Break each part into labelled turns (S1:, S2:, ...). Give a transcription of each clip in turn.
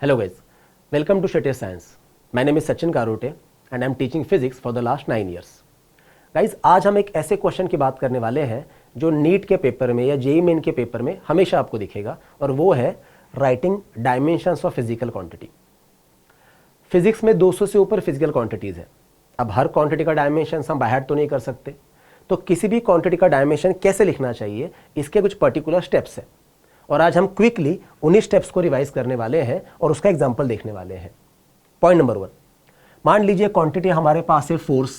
S1: Hello guys, welcome to Shettier Science. My name is Sachin Karote and I am teaching physics for the last 9 years. Guys, आज हम एक ऐसे question की बात करने वाले हैं जो नीट के पेपर में या जेईई मेन के पेपर में हमेशा आपको दिखेगा और वो है writing dimensions of physical quantity. Physics में 200 से ऊपर फिजिकल क्वांटिटीज़ है. अब हर क्वांटिटी का डायमेंशन हम बाहर तो नहीं कर सकते, तो किसी भी क्वांटिटी का डायमेंशन कैसे लिखना चाहिए इसके कुछ पर्टिकुलर स्टेप्स हैं और आज हम क्विकली उन्हीं स्टेप्स को रिवाइज करने वाले हैं और उसका एग्जांपल देखने वाले हैं. पॉइंट नंबर 1, मान लीजिए क्वांटिटी हमारे पास है फोर्स.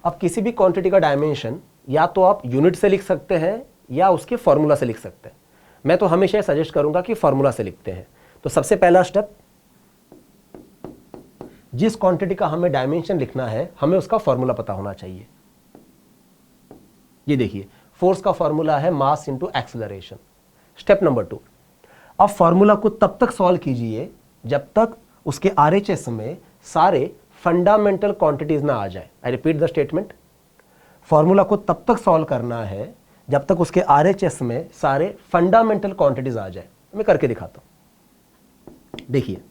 S1: अब किसी भी क्वांटिटी का डायमेंशन या तो आप यूनिट से लिख सकते हैं या उसके फॉर्मूला से लिख सकते हैं. मैं तो हमेशा सजेस्ट करूंगा कि फॉर्मूला से लिखते हैं. तो सबसे पहला स्टेप, जिस क्वांटिटी का हमें डायमेंशन लिखना है हमें उसका फॉर्मूला पता होना चाहिए. ये देखिए, फोर्स का फॉर्मूला है mass into acceleration. Step number 2, अब फॉर्मूला को तब तक सॉल्व कीजिए जब तक उसके आरएचएस में सारे फंडामेंटल क्वांटिटीज ना आ जाए. I repeat the statement, formula को तब तक सॉल्व करना है जब तक उसके आरएचएस में सारे फंडामेंटल क्वांटिटीज आ जाए. मैं करके दिखाता हूं. देखिए,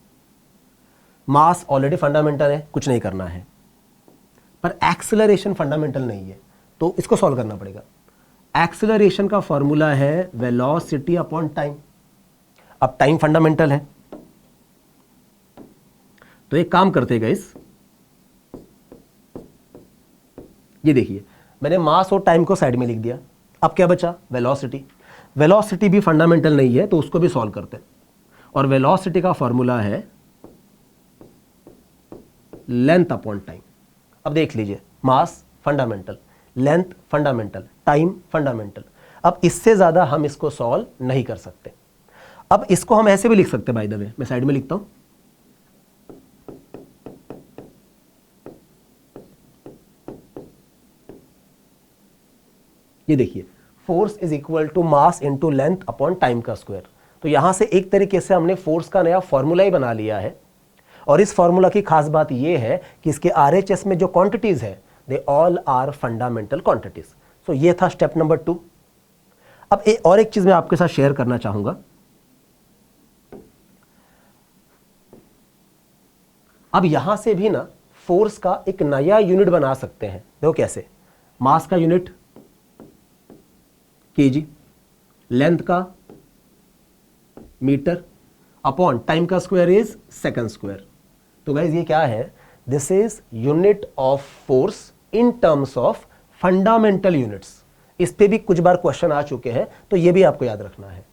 S1: मास ऑलरेडी फंडामेंटल है, कुछ नहीं करना है, पर एक्सेलरेशन फंडामेंटल नहीं है, तो इसको सॉल्व करना पड़ेगा. एक्सेलरेशन का फॉर्मूला है वेलोसिटी अपॉन टाइम. अब टाइम फंडामेंटल है, तो एक काम करते हैं गाइस, ये देखिए मैंने मास और टाइम को साइड में लिख दिया. अब क्या बचा? वेलोसिटी. वेलोसिटी भी फंडामेंटल नहीं है, तो उसको भी सॉल्व करते हैं. और वेलोसिटी का फॉर्मूला है लेंथ अपॉन टाइम. अब देख लीजिए, mass fundamental, length fundamental, time fundamental. अब इससे ज्यादा हम इसको सॉल्व नहीं कर सकते. अब इसको हम ऐसे भी लिख सकते हैं, बाय द वे मैं साइड में लिखता हूं. ये देखिए, force is equal to mass into length upon time का स्क्वायर. तो यहां से एक तरीके से हमने फोर्स का नया फॉर्मूला ही बना लिया है. और इस फॉर्मूला की खास बात यह है कि इसके आरएचएस में जो क्वांटिटीज है they all are fundamental quantities. So ये था स्टेप नंबर 2. अब और एक चीज मैं आपके साथ शेयर करना चाहूंगा. अब यहां से भी ना फोर्स का एक नया यूनिट बना सकते हैं. देखो कैसे, मास का यूनिट केजी, लेंथ का मीटर, अपॉन टाइम का स्क्वायर इज सेकंड स्क्वायर. तो गाइज ये क्या है? This is unit of force in terms of fundamental units. इस पे भी कुछ बार क्वेश्चन आ चुके हैं, तो ये भी आपको याद रखना है.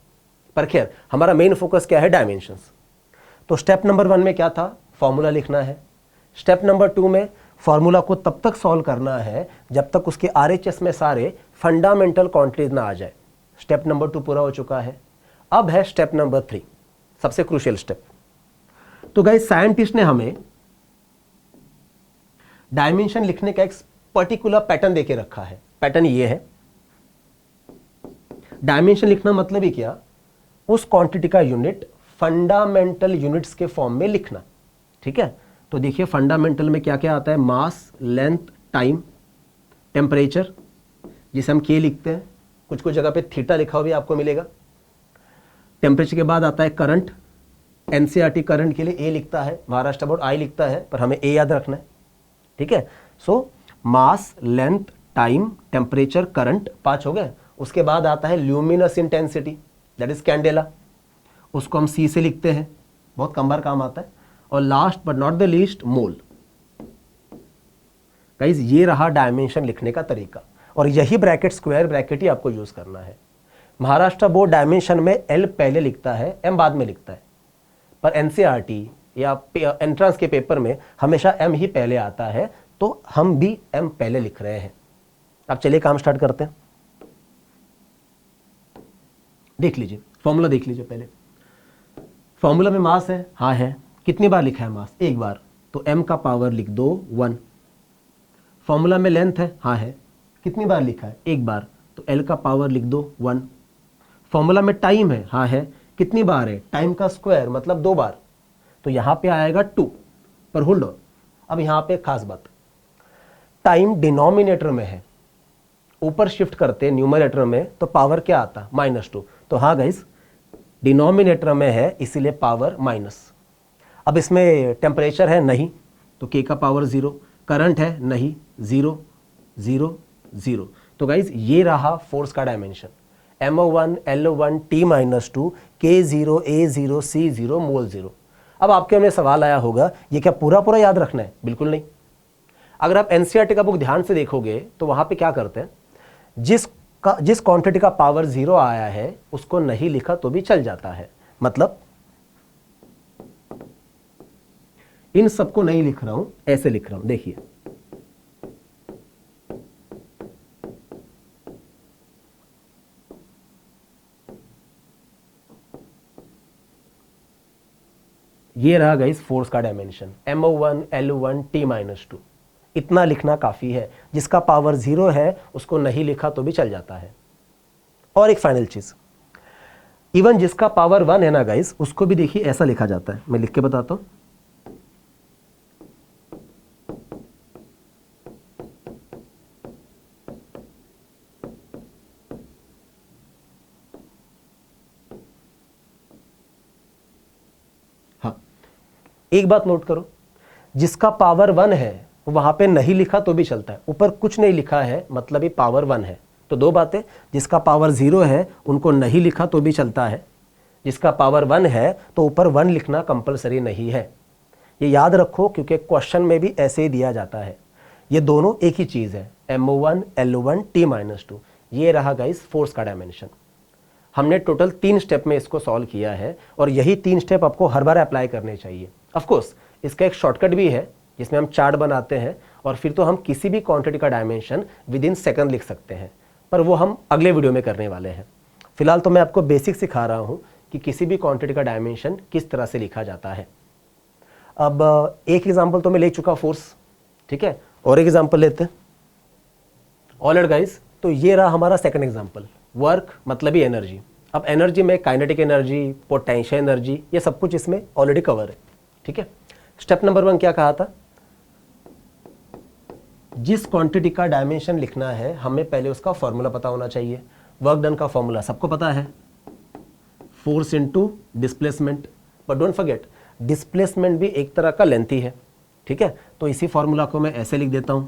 S1: पर खैर, हमारा मेन फोकस क्या है? डायमेंशंस. तो स्टेप नंबर 1 में क्या था? फॉर्मूला लिखना है. स्टेप नंबर 2 में फॉर्मूला को तब तक सॉल्व करना है जब तक उसके आरएचएस में सारे फंडामेंटल क्वांटिटीज ना आ जाए. स्टेप नंबर 2 पूरा हो चुका है. अब है स्टेप नंबर 3, सबसे क्रूशियल स्टेप. तो गाइस, साइंटिस्ट ने हमें डायमेंशन लिखने का एक पर्टिकुलर पैटर्न देके रखा है. पैटर्न ये है. डायमेंशन लिखना मतलब ही क्या? उस क्वांटिटी का यूनिट फंडामेंटल यूनिट्स के फॉर्म में लिखना. ठीक है, तो देखिए फंडामेंटल में क्या क्या आता है? मास, लेंथ, टाइम, टेम्परेचर, जिसे हम के लिखते हैं. कुछ कुछ जगह पे थीटा लिखा हुआ भी आपको मिलेगा. टेम्परेचर के बाद आता है करंट. एनसीईआरटी करंट के लिए ए लिखता है, महाराष्ट्र बोर्ड आई लिखता है, पर हमें ए याद रखना है. ठीक है, सो मास, लेंथ, टाइम, टेम्परेचर, करंट, 5 हो गए. उसके बाद आता है luminous intensity, that is candela. उसको हम सी से लिखते हैं, बहुत कम बार काम आता है. और last but not the least, mole. Guys, ये रहा डायमेंशन लिखने का तरीका. और यही ब्रैकेट, स्क्वायर ब्रैकेट ही आपको यूज करना है. महाराष्ट्र बोर्ड डायमेंशन में एल पहले लिखता है, एम बाद में लिखता है. पर एनसीईआरटी या एंट्रेंस के पेपर में हमेशा एम ही पहले आता है, तो हम भी एम पहले लिख रहे हैं. अब चलिए काम स्टार्ट करते हैं. देख लीजिए फॉर्मूला, देख लीजिए पहले. फॉर्मूला में मास है, हाँ है. कितनी बार लिखा है मास? एक बार, तो m का पावर लिख दो 1. फॉर्मूला में लेंथ है, हाँ है. कितनी बार लिखा है? एक बार, तो l का पावर लिख दो 1. फॉर्मूला में टाइम है, हाँ है. कितनी बार है? टाइम का स्क्वायर मतलब 2 बार, तो यहां पे आएगा 2. पर होल्ड ऑन, अब यहां पे खास बात, टाइम डिनोमिनेटर में है, ऊपर शिफ्ट करते न्यूमरेटर में तो पावर क्या आता? -2. तो हाँ गाइस, डिनोमिनेटर में है इसीलिए पावर माइनस। अब इसमें टेम्परेचर है नहीं, तो k का पावर 0, करंट है नहीं, 0 0 0। तो गाइज ये रहा फोर्स का dimension, MO1 LO1 T-2 K0 A0 C0 मोल 0। अब आपके में सवाल आया होगा ये क्या पूरा पूरा याद रखना है? बिल्कुल नहीं। अगर आप NCERT का बुक ध्यान से देखोगे तो वहां पे क्या करते हैं, जिस क्वांटिटी का पावर 0 आया है उसको नहीं लिखा तो भी चल जाता है। मतलब इन सबको नहीं लिख रहा हूं, ऐसे लिख रहा हूं, देखिए ये रहा गाइस फोर्स का डायमेंशन, MO1 LO1 T-2। इतना लिखना काफी है। जिसका पावर 0 है उसको नहीं लिखा तो भी चल जाता है। और एक फाइनल चीज, इवन जिसका पावर 1 है ना गाइस, उसको भी देखिए ऐसा लिखा जाता है। मैं लिख के बताता हूं, एक बात नोट करो, जिसका पावर 1 है वहां पे नहीं लिखा तो भी चलता है, ऊपर कुछ नहीं लिखा है मतलब ये पावर 1 है। तो दो बातें, जिसका पावर 0 है उनको नहीं लिखा तो भी चलता है, जिसका पावर 1 है तो ऊपर 1 लिखना कंपलसरी नहीं है। ये याद रखो क्योंकि क्वेश्चन में भी ऐसे ही दिया जाता है। ये दोनों एक ही चीज है, MO1 LO1 T-2। ये रहा गाइस फोर्स का डायमेंशन। हमने टोटल 3 स्टेप में इसको सॉल्व किया है और यही 3 स्टेप आपको हर बार अप्लाई करने चाहिए। ऑफ कोर्स इसका एक शॉर्टकट भी है जिसमें हम चार्ट बनाते हैं और फिर तो हम किसी भी क्वांटिटी का डायमेंशन विद इन सेकंड लिख सकते हैं, पर वो हम अगले वीडियो में करने वाले हैं। फिलहाल तो मैं आपको बेसिक सिखा रहा हूं कि किसी भी क्वांटिटी का डायमेंशन किस तरह से लिखा जाता है। अब एक एग्जाम्पल तो मैं ले चुका फोर्स, ठीक है, और एक एग्जाम्पल लेते हैं। ऑलराइट गाइस, तो ये रहा हमारा सेकंड एग्जाम्पल, वर्क मतलब ही एनर्जी। अब एनर्जी में काइनेटिक एनर्जी, पोटेंशियल एनर्जी, ये सब कुछ इसमें ऑलरेडी कवर है, ठीक है। स्टेप नंबर 1 क्या कहा था, जिस क्वांटिटी का डायमेंशन लिखना है हमें पहले उसका फॉर्मूला पता होना चाहिए। वर्क डन का फॉर्मूला सबको पता है, force into displacement. But don't forget displacement भी एक तरह का लेंथ ही है, ठीक है। तो इसी फॉर्मूला को मैं ऐसे लिख देता हूं।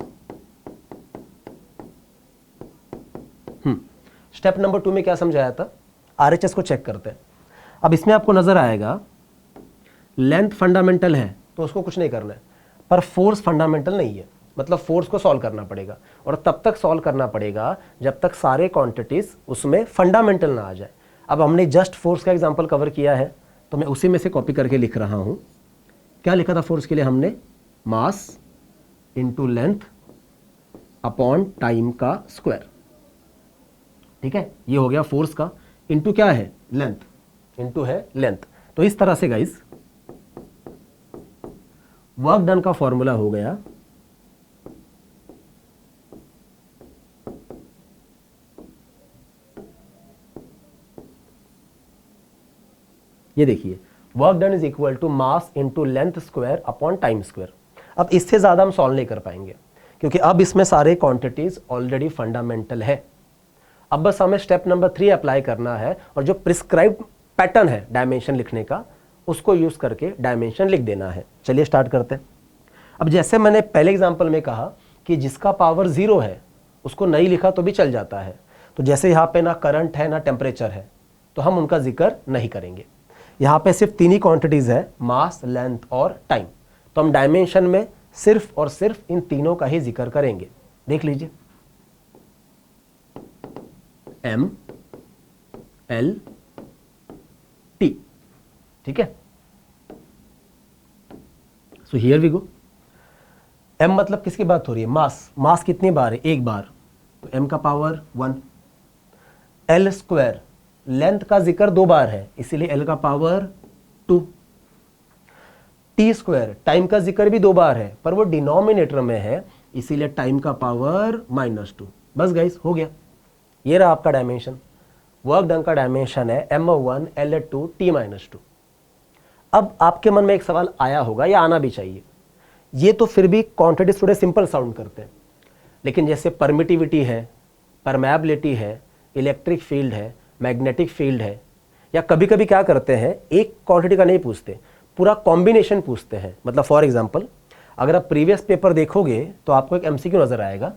S1: स्टेप नंबर 2 में क्या समझाया था, RHS को चेक करते हैं। अब इसमें आपको नजर आएगा लेंथ फंडामेंटल है तो उसको कुछ नहीं करना है, पर फोर्स फंडामेंटल नहीं है, मतलब फोर्स को सॉल्व करना पड़ेगा और तब तक सॉल्व करना पड़ेगा जब तक सारे क्वांटिटीज उसमें फंडामेंटल ना आ जाए। अब हमने जस्ट फोर्स का एग्जांपल कवर किया है तो मैं उसी में से कॉपी करके लिख रहा हूं। क्या लिखा था फोर्स के लिए हमने, मास इंटू लेंथ अपॉन टाइम का स्क्वायर, ठीक है। ये हो गया फोर्स का, इंटू क्या है, लेंथ, इंटू है लेंथ। तो इस तरह से गाइस वर्क डन का फॉर्मूला हो गया ये देखिए, work done is equal to mass into length square upon time square. अब इससे ज्यादा हम सॉल्व नहीं कर पाएंगे क्योंकि अब इसमें सारे क्वांटिटीज ऑलरेडी फंडामेंटल है। अब बस हमें स्टेप नंबर 3 अप्लाई करना है और जो प्रिस्क्राइब्ड पैटर्न है डायमेंशन लिखने का उसको यूज करके डायमेंशन लिख देना है। चलिए स्टार्ट करते हैं। अब जैसे मैंने पहले एग्जांपल में कहा कि जिसका पावर 0 है उसको नहीं लिखा तो भी चल जाता है, तो जैसे यहाँ पे ना करंट है ना टेम्परेचर है तो हम उनका जिक्र नहीं करेंगे। यहाँ पे सिर्फ 3 ही क्वांटिटीज है, मास, लेंथ और टाइम। तो हम डायमेंशन में सिर्फ और सिर्फ इन तीनों का ही जिक्र करेंगे। देख लीजिए, M L T, ठीक है। So here we go. M मतलब किसकी बात हो रही है, मास। मास कितनी बार है, एक बार, तो M का पावर 1। L स्क्वायर, लेंथ का जिक्र 2 बार है इसीलिए L का पावर 2। T स्क्वायर, टाइम का जिक्र भी 2 बार है पर वो डिनोमिनेटर में है इसीलिए टाइम का पावर -2। बस गाइस हो गया, ये रहा आपका डायमेंशन। वर्क डन का डायमेंशन है MO1 L2 T-2। अब आपके मन में एक सवाल आया होगा या आना भी चाहिए, ये तो फिर भी क्वांटिटीज थोड़े सिंपल साउंड करते हैं, लेकिन जैसे परमिटिविटी है, परमेबिलिटी है, इलेक्ट्रिक फील्ड है, मैग्नेटिक फील्ड है, या कभी कभी क्या करते हैं एक क्वांटिटी का नहीं पूछते, पूरा कॉम्बिनेशन पूछते हैं। मतलब फॉर एग्जांपल अगर आप प्रीवियस पेपर देखोगे तो आपको एक एमसीक्यू नजर आएगा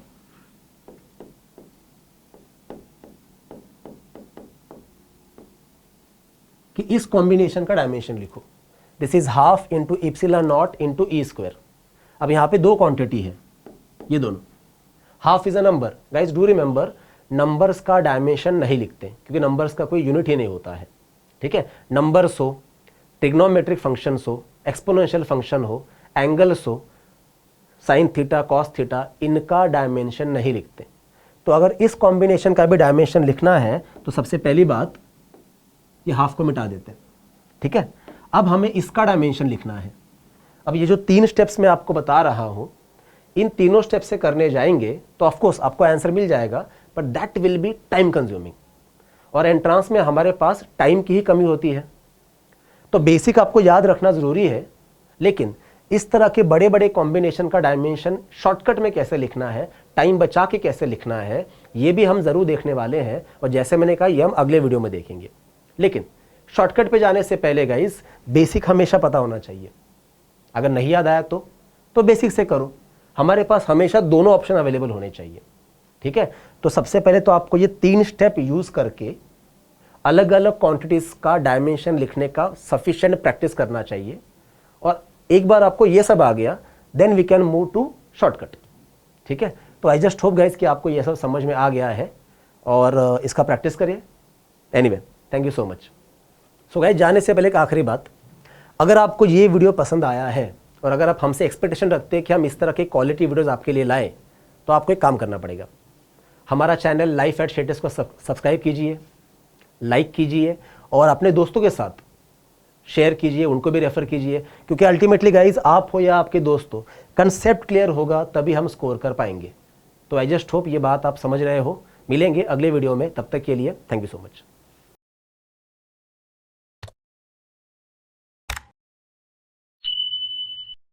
S1: कि इस कॉम्बिनेशन का डायमेंशन लिखो। This is half into epsilon not into E square. अब यहां पे दो क्वांटिटी है, ये दोनों, half is a number. Guys do remember, numbers का डायमेंशन नहीं लिखते क्योंकि नंबर्स का कोई यूनिट ही नहीं होता है, ठीक है। नंबर्स हो, ट्रिग्नोमेट्रिक फंक्शंस हो, एक्सपोनेंशियल फंक्शन हो, एंगल्स हो, साइन थीटा कॉस थीटा, इनका डायमेंशन नहीं लिखते। तो अगर इस कॉम्बिनेशन का भी डायमेंशन लिखना है तो सबसे पहली बात ये हाफ को मिटा देते हैं, ठीक है। अब हमें इसका डायमेंशन लिखना है। अब ये जो 3 स्टेप्स मैं आपको बता रहा हूं, इन तीनों स्टेप से करने जाएंगे तो ऑफकोर्स आपको आंसर मिल जाएगा, but that will be time consuming, और एंट्रांस में हमारे पास टाइम की ही कमी होती है। तो बेसिक आपको याद रखना जरूरी है, लेकिन इस तरह के बड़े बड़े कॉम्बिनेशन का डायमेंशन शॉर्टकट में कैसे लिखना है, टाइम बचा के कैसे लिखना है, ये भी हम जरूर देखने वाले हैं। और जैसे मैंने कहा ये हम अगले वीडियो में देखेंगे। लेकिन शॉर्टकट पे जाने से पहले गाइस बेसिक हमेशा पता होना चाहिए। अगर नहीं याद आया तो बेसिक से करो। हमारे पास हमेशा दोनों ऑप्शन अवेलेबल होने चाहिए, ठीक है। तो सबसे पहले तो आपको ये 3 स्टेप यूज करके अलग अलग क्वांटिटीज का डायमेंशन लिखने का सफिशिएंट प्रैक्टिस करना चाहिए। और एक बार आपको ये सब आ गया, then we can move to shortcut, ठीक है। तो आई जस्ट होप गाइस कि आपको ये सब समझ में आ गया है और इसका प्रैक्टिस करिए। Anyway, thank you so much. So guys जाने से पहले एक आखिरी बात, अगर आपको ये वीडियो पसंद आया है और अगर आप हमसे एक्सपेक्टेशन रखते हैं कि हम इस तरह के क्वालिटी वीडियोस आपके लिए लाएं, तो आपको एक काम करना पड़ेगा। हमारा चैनल लाइफ एट स्टेटस को सब्सक्राइब कीजिए, लाइक कीजिए और अपने दोस्तों के साथ शेयर कीजिए, उनको भी रेफर कीजिए, क्योंकि अल्टीमेटली गाइज आप हो या आपके दोस्त हो, कंसेप्ट क्लियर होगा तभी हम स्कोर कर पाएंगे। तो आई जस्ट होप ये बात आप समझ रहे हो। मिलेंगे अगले वीडियो में, तब तक के लिए थैंक यू सो मच।